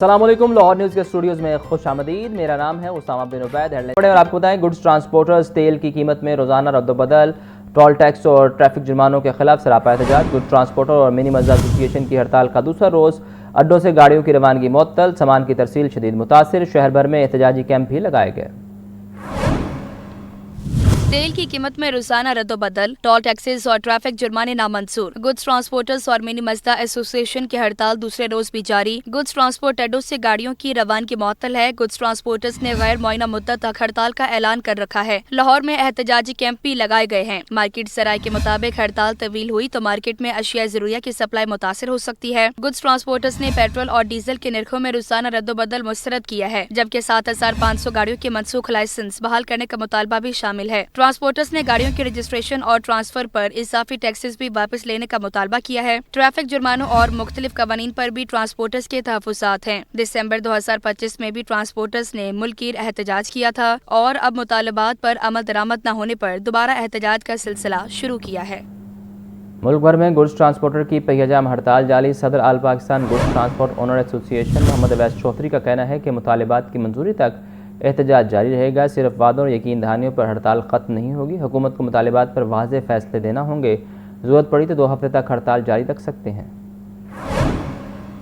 السلام علیکم، لاہور نیوز کے اسٹوڈیوز میں خوش آمدید۔ میرا نام ہے اسامہ بن عبید۔ اور آپ کو بتائیں، گڈز ٹرانسپورٹرز تیل کی قیمت میں روزانہ رد و بدل، ٹول ٹیکس اور ٹریفک جرمانوں کے خلاف سراپا احتجاج۔ گڈز ٹرانسپورٹر اور منی مزدور ایسوسی ایشن کی ہڑتال کا دوسرا روز، اڈوں سے گاڑیوں کی روانگی معطل، سامان کی ترسیل شدید متاثر۔ شہر بھر میں احتجاجی کیمپ بھی لگائے گئے۔ تیل کی قیمت میں روزانہ رد و بدل، ٹول ٹیکسز اور ٹریفک جرمانے نامنظور۔ گڈز ٹرانسپورٹرز اور منی مزدور ایسوسی ایشن کی ہڑتال دوسرے روز بھی جاری۔ گڈز ٹرانسپورٹ اڈوں سے گاڑیوں کی روانگی معطل ہے۔ گڈز ٹرانسپورٹرز نے غیر معینہ مدت تک ہڑتال کا اعلان کر رکھا ہے۔ لاہور میں احتجاجی کیمپ بھی لگائے گئے ہیں۔ مارکیٹ سرائے کے مطابق ہڑتال طویل ہوئی تو مارکیٹ میں اشیاء ضروریہ کی سپلائی متاثر ہو سکتی ہے۔ گڈز ٹرانسپورٹرز نے پیٹرول اور ڈیزل کے نرخوں میں روزانہ رد و بدل مسترد کیا ہے، جبکہ 7500 گاڑیوں کے منسوخ لائسنس بحال کرنے کا مطالبہ بھی شامل ہے۔ ٹرانسپورٹرز نے گاڑیوں کی رجسٹریشن اور ٹرانسفر پر اضافی ٹیکسز بھی واپس لینے کا مطالبہ کیا ہے۔ ٹریفک جرمانوں اور مختلف قوانین پر بھی ٹرانسپورٹرز کے تحفظات ہیں۔ دسمبر 2025 میں بھی ٹرانسپورٹرز نے ملک گیر احتجاج کیا تھا اور اب مطالبات پر عمل درآمد نہ ہونے پر دوبارہ احتجاج کا سلسلہ شروع کیا ہے۔ ملک بھر میں گڈز ٹرانسپورٹر کی پہیہ جام ہڑتال جاری۔ صدر آل پاکستان گڈز ٹرانسپورٹ اونر ایسوسی ایشن محمد اویس چوہدری کا کہنا ہے کہ مطالبات کی منظوری تک احتجاج جاری رہے گا۔ صرف وعدوں اور یقین دہانیوں پر ہڑتال ختم نہیں ہوگی۔ حکومت کو مطالبات پر واضح فیصلے دینا ہوں گے۔ ضرورت پڑی تو 2 ہفتے تک ہڑتال جاری رکھ سکتے ہیں۔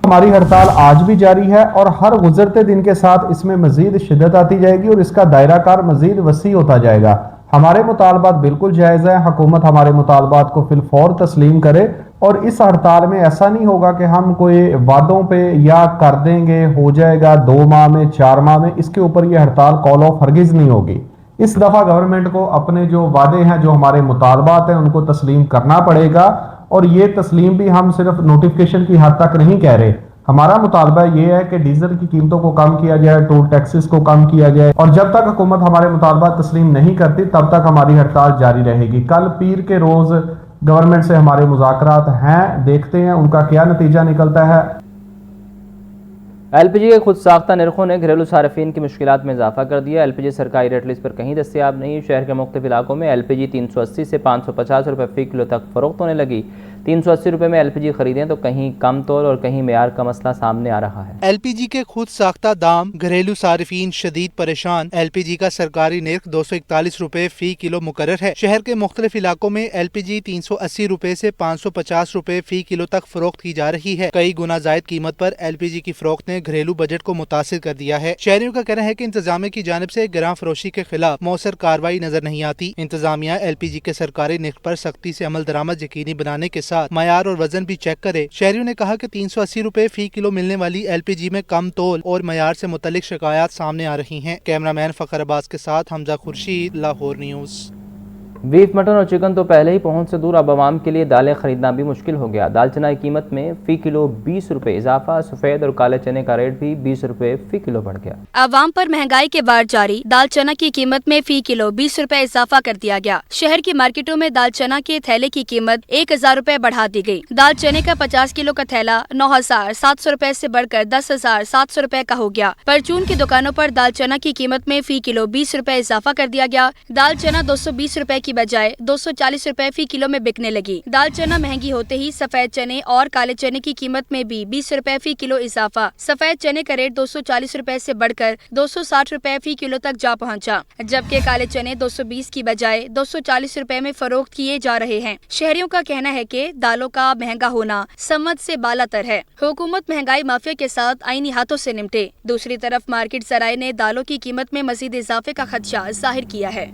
ہماری ہڑتال آج بھی جاری ہے اور ہر گزرتے دن کے ساتھ اس میں مزید شدت آتی جائے گی اور اس کا دائرہ کار مزید وسیع ہوتا جائے گا۔ ہمارے مطالبات بالکل جائز ہیں۔ حکومت ہمارے مطالبات کو فی الفور تسلیم کرے اور اس ہڑتال میں ایسا نہیں ہوگا کہ ہم کوئی وعدوں پہ یا کر دیں گے، ہو جائے گا 2 ماہ میں 4 ماہ میں، اس کے اوپر یہ ہڑتال کال آف ہرگز نہیں ہوگی۔ اس دفعہ گورنمنٹ کو اپنے جو وعدے ہیں، جو ہمارے مطالبات ہیں، ان کو تسلیم کرنا پڑے گا، اور یہ تسلیم بھی ہم صرف نوٹیفیکیشن کی حد تک نہیں کہہ رہے۔ ہمارا مطالبہ یہ ہے کہ ڈیزل کی قیمتوں کو کم کیا جائے، ٹول ٹیکسز کو کم کیا جائے، اور جب تک حکومت ہمارے مطالبات تسلیم نہیں کرتی تب تک ہماری ہڑتال جاری رہے گی۔ کل پیر کے روز گورنمنٹ سے ہمارے مذاکرات ہیں، دیکھتے ہیں ان کا کیا نتیجہ نکلتا ہے۔ ایل پی جی کے خود ساختہ نرخوں نے گھریلو صارفین کی مشکلات میں اضافہ کر دیا۔ ایل پی جی سرکاری ریٹ لسٹ پر کہیں دستیاب نہیں۔ شہر کے مختلف علاقوں میں ایل پی جی 380 سے 550 روپے فی کلو تک فروخت ہونے لگی۔ 380 روپے میں ایل پی جی خریدیں تو کہیں کم تول اور کہیں معیار کا مسئلہ سامنے آ رہا ہے۔ ایل پی جی کے خود ساختہ دام، گھریلو صارفین شدید پریشان۔ ایل پی جی کا سرکاری نرخ 241 روپے فی کلو مقرر ہے۔ شہر کے مختلف علاقوں میں ایل پی جی 380 روپے سے 550 روپے فی کلو تک فروخت کی جا رہی ہے۔ کئی گنا زائد قیمت پر ایل پی جی کی فروخت نے گھریلو بجٹ کو متاثر کر دیا ہے۔ شہریوں کا کہنا ہے کہ انتظامیہ کی جانب سے گراں فروشی کے خلاف مؤثر کارروائی نظر نہیں آتی۔ انتظامیہ ایل پی جی کے سرکاری نرخ پر سختی سے عمل درآمد یقینی بنانے کے ساتھ معیار اور وزن بھی چیک کرے۔ شہریوں نے کہا کہ 380 روپے فی کلو ملنے والی ایل پی جی میں کم تول اور معیار سے متعلق شکایات سامنے آ رہی ہیں۔ کیمرہ مین فخر عباس کے ساتھ Hamza Khurshid, Lahore news. Beef, mutton اور چکن تو پہلے ہی پہنچ سے دور، اب عوام کے لیے دالیں خریدنا بھی مشکل ہو گیا۔ دال چنا کی قیمت میں فی کلو 20 روپے اضافہ، سفید اور کالے چنے کا ریٹ بھی 20 روپے فی کلو بڑھ گیا۔ عوام پر مہنگائی کے وار جاری۔ دال چنا کی قیمت میں فی کلو 20 روپے اضافہ کر دیا گیا۔ شہر کی مارکیٹوں میں دال چنا کے تھیلے کی قیمت 1000 روپے بڑھا دی گئی۔ دال چنے کا 50 کلو کا تھیلا 9700 روپے سے بڑھ کر 10700 روپے کا ہو گیا۔ پرچون کی دکانوں پر دال چنا کی قیمت میں فی کلو 20 روپے اضافہ کر دیا گیا۔ دال چنا 220 روپے کی بجائے 240 روپے فی کلو میں بکنے لگی۔ دال چنا مہنگی ہوتے ہی سفید چنے اور کالے چنے کی قیمت میں بھی 20 روپے فی کلو اضافہ۔ سفید چنے کا ریٹ 240 روپے سے بڑھ کر 260 روپے فی کلو تک جا پہنچا، جبکہ کالے چنے 220 کی بجائے 240 روپے میں فروخت کیے جا رہے ہیں۔ شہریوں کا کہنا ہے کہ دالوں کا مہنگا ہونا سمجھ سے بالا تر ہے۔ حکومت مہنگائی مافیا کے ساتھ آئینی ہاتھوں سے نمٹے۔ دوسری طرف مارکیٹ ذرائع نے دالوں کی قیمت میں مزید اضافے کا خدشہ ظاہر کیا ہے۔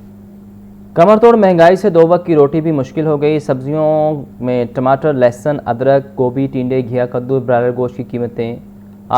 کمر توڑ مہنگائی سے 2 وقت کی روٹی بھی مشکل ہو گئی۔ سبزیوں میں ٹماٹر، لہسن، ادرک، گوبھی، ٹینڈے، گھیا، کدو، برائلر گوشت کی قیمتیں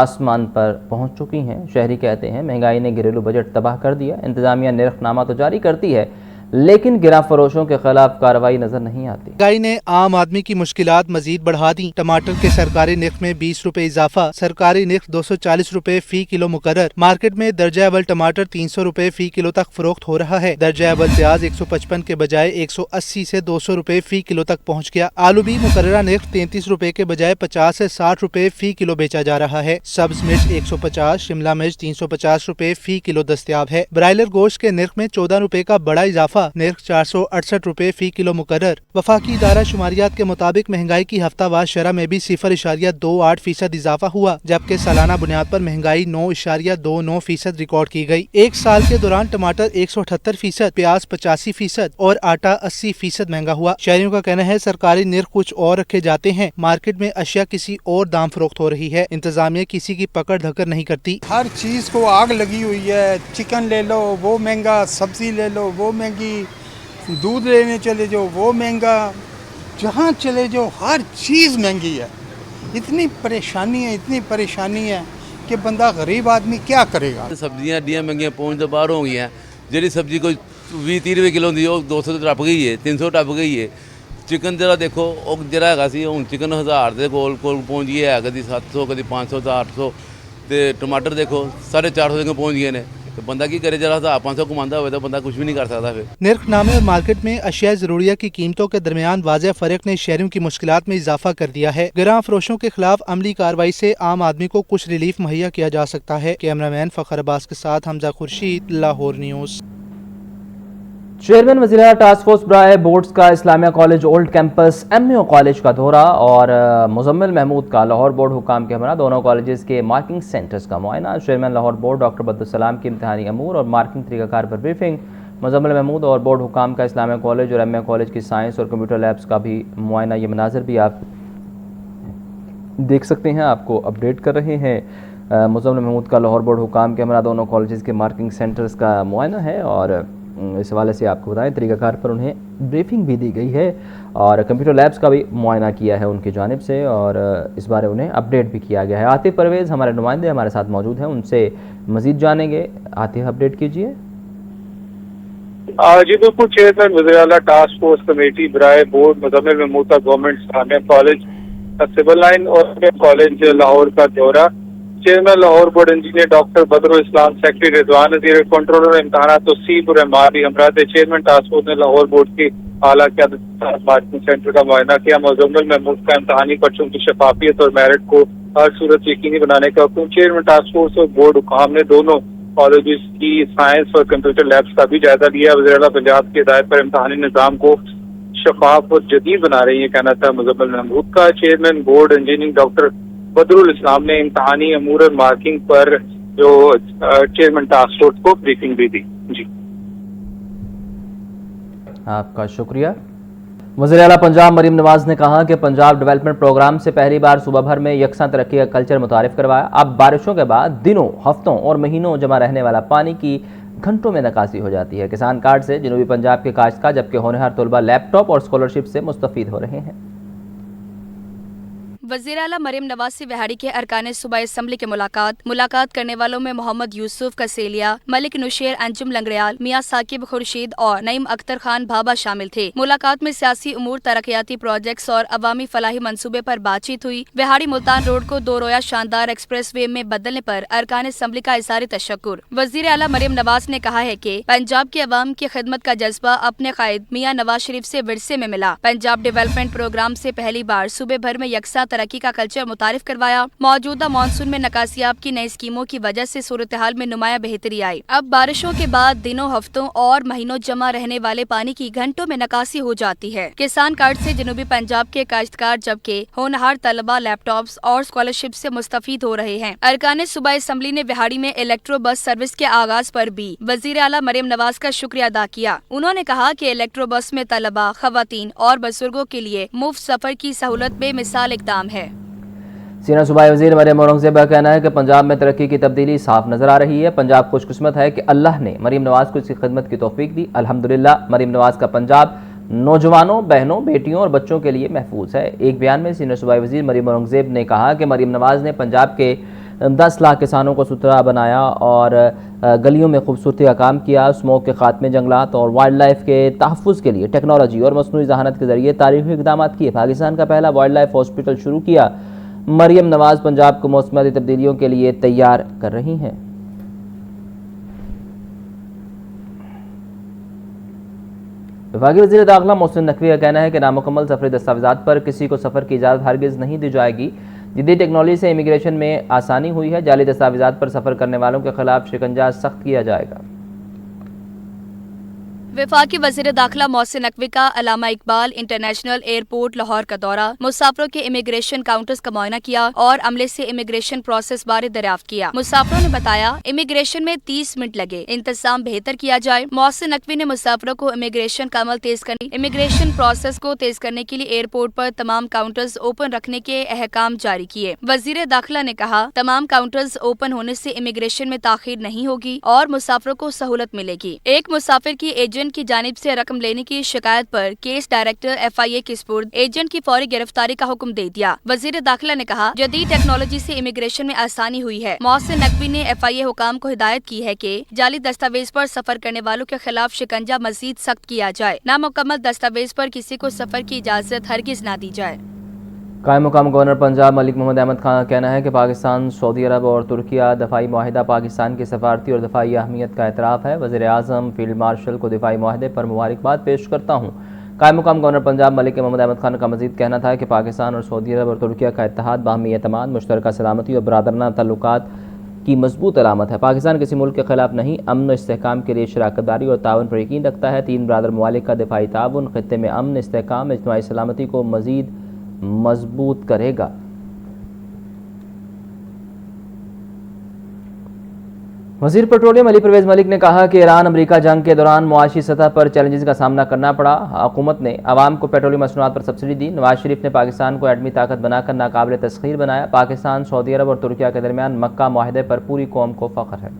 آسمان پر پہنچ چکی ہیں۔ شہری کہتے ہیں مہنگائی نے گھریلو بجٹ تباہ کر دیا۔ انتظامیہ نرخ نامہ تو جاری کرتی ہے لیکن گراں فروشوں کے خلاف کارروائی نظر نہیں آتی۔ مہنگائی نے عام آدمی کی مشکلات مزید بڑھا دیں۔ ٹماٹر کے سرکاری نرخ میں 20 روپے اضافہ، سرکاری نرخ 240 روپے فی کلو مقرر۔ مارکیٹ میں درجہ اول ٹماٹر 300 روپے فی کلو تک فروخت ہو رہا ہے۔ درجہ اول پیاز 155 کے بجائے 180 سے 200 روپے فی کلو تک پہنچ گیا۔ آلو بھی مقررہ نرخ 33 روپے کے بجائے 50 سے 60 روپے فی کلو بیچا جا رہا ہے۔ سبز مرچ 150، شملہ مرچ 350 روپے فی کلو دستیاب ہے۔ برائلر گوشت کے نرخ میں 14 روپے کا بڑا اضافہ इजाफा, नर्ख 468 रुपए फी किलो मुकर्रर। वफाकी इदारा शुमारियात के मुताबिक महंगाई की हफ्तावार शरह में भी 0.28% इजाफा हुआ, जबकि सालाना बुनियाद पर महंगाई 9.29% रिकॉर्ड की गई। एक साल के दौरान टमाटर 178%, प्याज 85% और आटा 80% महंगा हुआ। शहरियों का कहना है सरकारी नर्ख कुछ और रखे जाते हैं, मार्केट में अशिया किसी और दाम फरोख्त हो रही है। इंतजामिया किसी की पकड़ धकड़ नहीं करती। हर चीज़ को आग लगी हुई है। चिकन ले लो वो महंगा, सब्जी ले लो वो महंगी, दूध लेने चले जाओ वो महंगा, जहाँ चले जाओ हर चीज़ महंगी है। इतनी परेशानी है कि बंदा गरीब आदमी क्या करेगा। सब्जियां डी महंगियां पहुँच तो बाहर हो गई हैं। जी सब्जी कोई 20-30 रुपए किलो होंगी, 200 टप गई है, 300 टप गई है। चिकन जरा देखो जरा है हूँ चिकन 1000 के कोल पहुँच गई है, कभी 700 कभी 500 800। तो टमाटर देखो 450 तक पहुँच गए हैं। तो बंदा की करे, जरा 1000-500 कमाता हो तो बंदा कुछ भी नहीं कर सकता। फिर नर्खनामे और मार्केट में अशिया ज़रूरिया की कीमतों के दरमियान वाज़ेह फ़र्क ने शहरियों की मुश्किलात में इजाफा कर दिया है। गिरां फरोशों के खिलाफ अमली कार्रवाई से आम आदमी को कुछ रिलीफ मुहैया किया जा सकता है। कैमरामैन फ़खर अब्बास के साथ हमजा खुर्शीद, लाहौर न्यूज़। चेयरमैन वज़ीर टास्क फोर्स बराए बोर्ड्स का Islamia college old campus MU college का दौरा और मुजम्मिल महमूद का लाहौर बोर्ड हुकाम के हमरा दोनों कॉलेजेस के मार्किंग सेंटर्स का मुआयना। चेयरमैन लाहौर बोर्ड डॉक्टर बद्रुस्सलाम की इम्तिहानी अमूर और मार्किंग तरीक़ाकार पर ब्रीफिंग। मुजम्मिल महमूद और बोर्ड हुकाम का इस्लामिया कॉलेज और एमयू कॉलेज की साइंस और कंप्यूटर लैब्स का भी मुआयना। ये मनाज़र भी आप देख सकते हैं, आपको अपडेट कर रहे हैं। मुजम्मिल महमूद का लाहौर बोर्ड हुकाम के हमरा दोनों कॉलेजेस के मार्किंग सेंटर्स का मुआयना है और इस हवाले से आपको बताएं तरीक़ाकार पर उन्हें ब्रीफिंग भी दी गई है और कंप्यूटर लैब्स का भी मुआयना किया है उनकी जानिब से और इस बारे उन्हें अपडेट भी किया गया है। आतिफ परवेज़ हमारे नुमाइंदे हमारे साथ मौजूद हैं, उनसे मज़ीद जानेंगे। आतिफ, अपडेट कीजिए। जी बिल्कुल, चेयरमैन वज़ीर आला टास्क फोर्स कमेटी बराए बोर्ड मुजम्मिल महमूद का government Islamia college civil line और कॉलेज लाहौर का दौरा। Chairman Lahore board engineer doctor Badrul Islam, secretary Rizwan Nazir, controller इम्तहानात तौसीफ और रहमान भी हमरा थे। चेयरमैन टास्क फोर्स ने लाहौर बोर्ड के आला क़यादत मार्किंग सेंटर का मुआयना किया। मुजम्मिल महमूद का इम्तहानी पर्चों की शफाफियत और मेरिट को हर सूरत यकीनी बनाने का हुक्म। चेयरमैन टास्क फोर्स और बोर्ड हुकाम ने दोनों कॉलेज की साइंस और कंप्यूटर लैब्स का भी जायजा लिया। वज़ीर आला पंजाब की हिदायत पर इम्तहानी निज़ाम को शफाफ और जदीद बना रही है, कहना था मुजम्मिल महमूद का। Chairman board engineering doctor Badrul Islam ने इम्तहानी अमूर और मार्किंग पर जो चेयरमैन टास्क फोर्स को ब्रीफिंग भी दी। जी आपका शुक्रिया। वज़ीर आला पंजाब मरीम नवाज ने कहा कि पंजाब डेवलपमेंट प्रोग्राम से पहली बार सूबा भर में यकसा तरक्की का कल्चर मुतारिफ करवाया। अब बारिशों के बाद दिनों, हफ्तों और महीनों जमा रहने वाला पानी की घंटों में निकासी हो जाती है। किसान कार्ड से जनूबी पंजाब के काश्तकार जबकि होनहार तलबा लैपटॉप और स्कॉलरशिप से मुस्तफीद हो रहे हैं। वज़ीर आला मरीम नवाज से विहाड़ी के अरकान सूबाई असम्बली के मुलाकात करने वालों में मोहम्मद यूसुफ कसेलिया, मलिक नुशेर अंजुम लंगड़ियाल, मियाँ साकिब खुर्शीद और नईम अख्तर खान भाबा शामिल थे। मुलाकात में सियासी उमूर, तरक्याती प्रोजेक्ट्स और अवामी फलाही मंसूबे पर बातचीत हुई। विहाड़ी मुल्तान रोड को 2 रोया शानदार एक्सप्रेस वे में बदलने पर अरकान असम्बली का इज़हार तशक्कुर। वज़ीर आला मरीम नवाज ने कहा है कि पंजाब के अवाम की खिदमत का जज्बा अपने कायद मियाँ नवाज शरीफ से विरसे में मिला। पंजाब डेवलपमेंट प्रोग्राम से पहली बार सूबे भर में यकसा तरक्की का कल्चर मुतारिफ करवाया। मौजूदा मानसून में नकासियाब की नई स्कीमों की वजह से सूरत हाल में नुमाया बेहतरी आई। अब बारिशों के बाद दिनों, हफ्तों और महीनों जमा रहने वाले पानी की घंटों में निकासी हो जाती है। किसान कार्ड से जनूबी पंजाब के काश्तकार जबकि होनहार तलबा लैपटॉप्स और स्कॉलरशिप से मुस्तफीद हो रहे हैं। अरकान सूबाई असम्बली ने विहाड़ी में इलेक्ट्रो बस सर्विस के आगाज पर भी वज़ीर आला मरीम नवाज का शुक्रिया अदा किया। उन्होंने कहा कि इलेक्ट्रो बस में तलबा, खवातीन और बुजुर्गों के लिए मुफ्त सफर की सहूलत बेमिसाल इक़दाम है। सीनियर सूबाई वज़ीर मरीम औरंगज़ेब का कहना है कि पंजाब में तरक्की की तब्दीली साफ नज़र आ रही है। पंजाब खुशकिस्मत है कि अल्लाह ने मरीम नवाज को इसकी खिदमत की तौफीक दी। अल्हम्दुलिल्लाह मरीम नवाज का पंजाब नौजवानों, बहनों, बेटियों और बच्चों के लिए महफूज है। एक बयान में सीनियर सूबाई वज़ीर मरीम औरंगज़ेब ने कहा कि मरीम नवाज ने पंजाब के 10 लाख किसानों को सुथरा बनाया और गलियों में खूबसूरती का काम किया। स्मोक के खात्मे, जंगलात और वाइल्ड लाइफ के तहफ़्फ़ुज़ के लिए टेक्नोलॉजी और मसनूई ज़हानत के ज़रिए तारीख़ी इक़दाम किए। पाकिस्तान का पहला वाइल्ड लाइफ हॉस्पिटल शुरू किया। मरीम नवाज पंजाब को मौसमियाती तब्दीलियों के लिए तैयार कर रही हैं। विभागीय वज़ीर दाखिला मोहसिन नकवी का कहना है कि नामुकम्मल सफरी दस्तावेज़ात पर किसी को सफ़र की इजाज़त हरगिज़ नहीं दी जाएगी। जदीद टेक्नोलॉजी से इमिग्रेशन में आसानी हुई है। जाली दस्तावेज़ात पर सफ़र करने वालों के खिलाफ शिकंजा सख्त किया जाएगा। वफाकी वज़ीर दाखिला मोहसिन नकवी का अल्लामा इकबाल इंटरनेशनल एयरपोर्ट लाहौर का दौरा, मुसाफिरों के इमिग्रेशन काउंटर्स का मुआयना किया और अमले से इमिग्रेशन प्रोसेस बारे दरियाफ्त किया। मुसाफिरों ने बताया इमिग्रेशन में 30 मिनट लगे, इंतजाम बेहतर किया जाए। मोहसिन नकवी ने मुसाफिरों को इमिग्रेशन का अमल तेज करने, इमिग्रेशन प्रोसेस को तेज करने के लिए एयरपोर्ट पर तमाम काउंटर्स ओपन रखने के अहकाम जारी किए। वज़ीर दाखिला ने कहा तमाम काउंटर्स ओपन होने से इमिग्रेशन में ताखीर नहीं होगी और मुसाफिरों को सहूलत मिलेगी। एक मुसाफिर की एजेंट की जानिब से रकम लेने की शिकायत पर केस डायरेक्टर FIA के स्पुर्द एजेंट की फौरी गिरफ्तारी का हुक्म दे दिया। वज़ीर दाखिला ने कहा जदीद टेक्नोलॉजी से इमिग्रेशन में आसानी हुई है। मोहसिन नकवी ने FIA हुकाम को हिदायत की है कि जाली दस्तावेज पर सफर करने वालों के खिलाफ शिकंजा मजीद सख्त किया जाए। नामुकम्मल दस्तावेज पर किसी को सफर की इजाजत हरगिज न दी जाए। कायम मुकाम गवर्नर पंजाब मलिक मोहम्मद अहमद खान का कहना है कि पाकिस्तान, सऊदी अरब और तुर्किया दफाई माहिदा पाकिस्तान की सफारती और दफाई अहमियत का एतराफ़ है। वज़ीर आज़म फील्ड मार्शल को दफाई माहिदे पर मुबारकबाद पेश करता हूँ। कायम मुकाम गवर्नर पंजाब मलिक मोहम्मद अहमद खान का मज़ीद कहना था कि पाकिस्तान और सऊदी अरब और तुर्किया का इत्तेहाद बाहमी एतमाद, मुश्तरका सलामती और बरादराना तल्लुकात की मजबूत अलामत है। पाकिस्तान किसी मुल्क के खिलाफ नहीं, अमन और इस्तेहकाम के लिए शराकत दारी और ताउन पर यकीन रखता है। तीन बरादर ममालिक का दिफाई ताउन खित्ते में अमन, इस्तेहकाम, इज्तिमाई सलामती को मज़ीद मजबूत करेगा। वज़ीर पेट्रोलियम अली परवेज़ मलिक ने कहा कि ईरान अमेरिका जंग के दौरान मुआशी सतह पर चैलेंजेस का सामना करना पड़ा। हुकूमत ने अवाम को पेट्रोलियम मसनूआत पर सब्सिडी दी। नवाज शरीफ ने पाकिस्तान को एटमी ताकत बनाकर नाकाबिल तस्खीर बनाया। पाकिस्तान, सऊदी अरब और तुर्किया के दरमियान मक्का मुआहदे पर पूरी कौम को फ़ख्र है।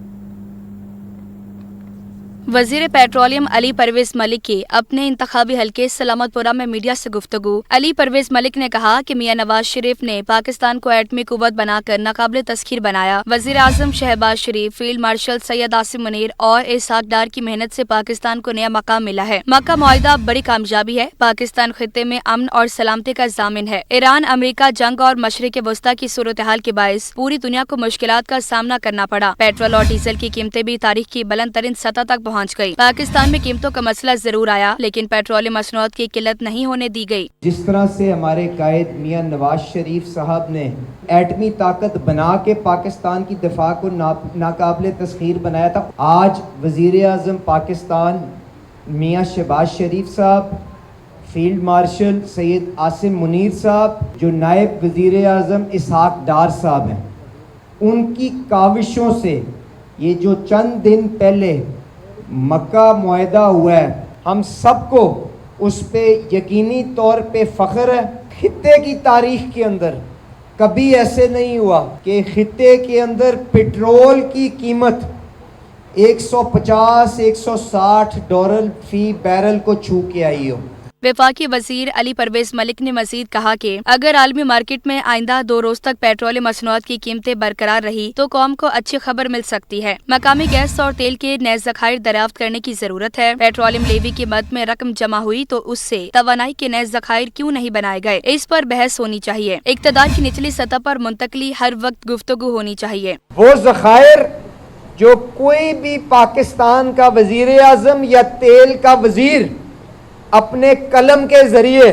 वज़ीर पेट्रोलियम अली परवेज़ मलिक के अपने इंतखाबी हल्के सलामतपुरा में मीडिया से गुफ्तगू। अली परवेज़ मलिक ने कहा कि मियां नवाज शरीफ ने पाकिस्तान को एटमी कुव्वत बनाकर नाकाबिल तस्खीर बनाया। वज़ीर आज़म शहबाज शरीफ, फील्ड मार्शल सैयद आसिम मुनीर और इसाक डार की मेहनत से पाकिस्तान को नया मकाम मिला है। मक्का मुआहिदा बड़ी कामयाबी है। पाकिस्तान खित्ते में अमन और सलामती का जामिन है। ईरान अमेरिका जंग और मशरिक़ वस्ता की सूरत हाल के बायस पूरी दुनिया को मुश्किलात का सामना करना पड़ा। पेट्रोल और डीजल की कीमतें भी तारीख की बुलंद तरीन सतह तक पहुँच गयी। पाकिस्तान में कीमतों का मसला जरूर आया, लेकिन पेट्रोलियम मसनूआत की किल्लत नहीं होने दी गई। जिस तरह से हमारे कायद मियां नवाज शरीफ साहब ने एटमी ताकत बना के पाकिस्तान की दफा को नाकाबिल तस्खीर बनाया था, आज वजीर आज़म पाकिस्तान मियां शहबाज शरीफ साहब, फील्ड मार्शल सैयद आसिम मुनीर साहब, जो नायब वजीर आज़म इसाक डार साहब हैं, उनकी काविशों से ये जो चंद दिन पहले मक्का मुआहिदा हुआ है, हम सबको उस पे यकीनी तौर पे फ़ख्र है। खित्ते की तारीख के अंदर कभी ऐसे नहीं हुआ कि खित्ते के अंदर पेट्रोल की कीमत 150-160 डॉलर फी बैरल को छू के आई हो। वफाकी वजीर अली परवेज़ मलिक ने मजीद कहा कि अगर आलमी मार्केट में आइंदा 2 रोज तक पेट्रोलियम मसनूआत की कीमतें बरकरार रही तो कौम को अच्छी खबर मिल सकती है। मकामी गैस और तेल के नए ज़खायर दरियाफ्त करने की जरूरत है। पेट्रोलियम लेवी की मद में रकम जमा हुई तो उससे तवानाई के नए ज़खायर क्यों नहीं बनाए गए, इस पर बहस होनी चाहिए। इक़्तिदार की निचली सतह पर मुंतकली हर वक्त गुफ्तगू होनी चाहिए। वो ज़खायर जो कोई भी पाकिस्तान का वजीर आज़म या तेल का वजीर अपने कलम के जरिए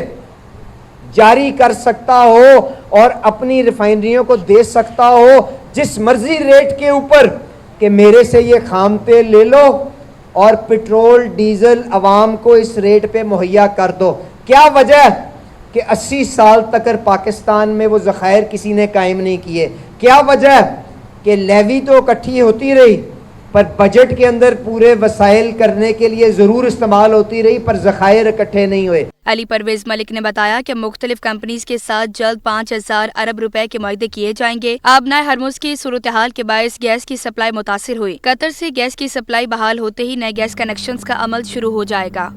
जारी कर सकता हो और अपनी रिफाइनरियों को दे सकता हो जिस मर्जी रेट के ऊपर कि मेरे से ये खाम तेल ले लो और पेट्रोल डीजल आवाम को इस रेट पे मुहैया कर दो। क्या वजह कि 80 साल तक पाकिस्तान में वो ज़खायर किसी ने कायम नहीं किए? क्या वजह कि लेवी तो इकट्ठी होती रही पर बजट के अंदर पूरे वसाइल करने के लिए ज़रूर इस्तेमाल होती रही, पर ज़खायर इकट्ठे नहीं हुए। अली परवेज़ मलिक ने बताया कि मुख्तलिफ कंपनीज के साथ जल्द 5000 अरब रुपए के मुआहदे किए जाएंगे। आबनाए हरमुज की सूरत हाल के बायस गैस की सप्लाई मुतासिर हुई। कतर से गैस की सप्लाई बहाल होते ही नए गैस कनेक्शन का अमल शुरू हो जाएगा।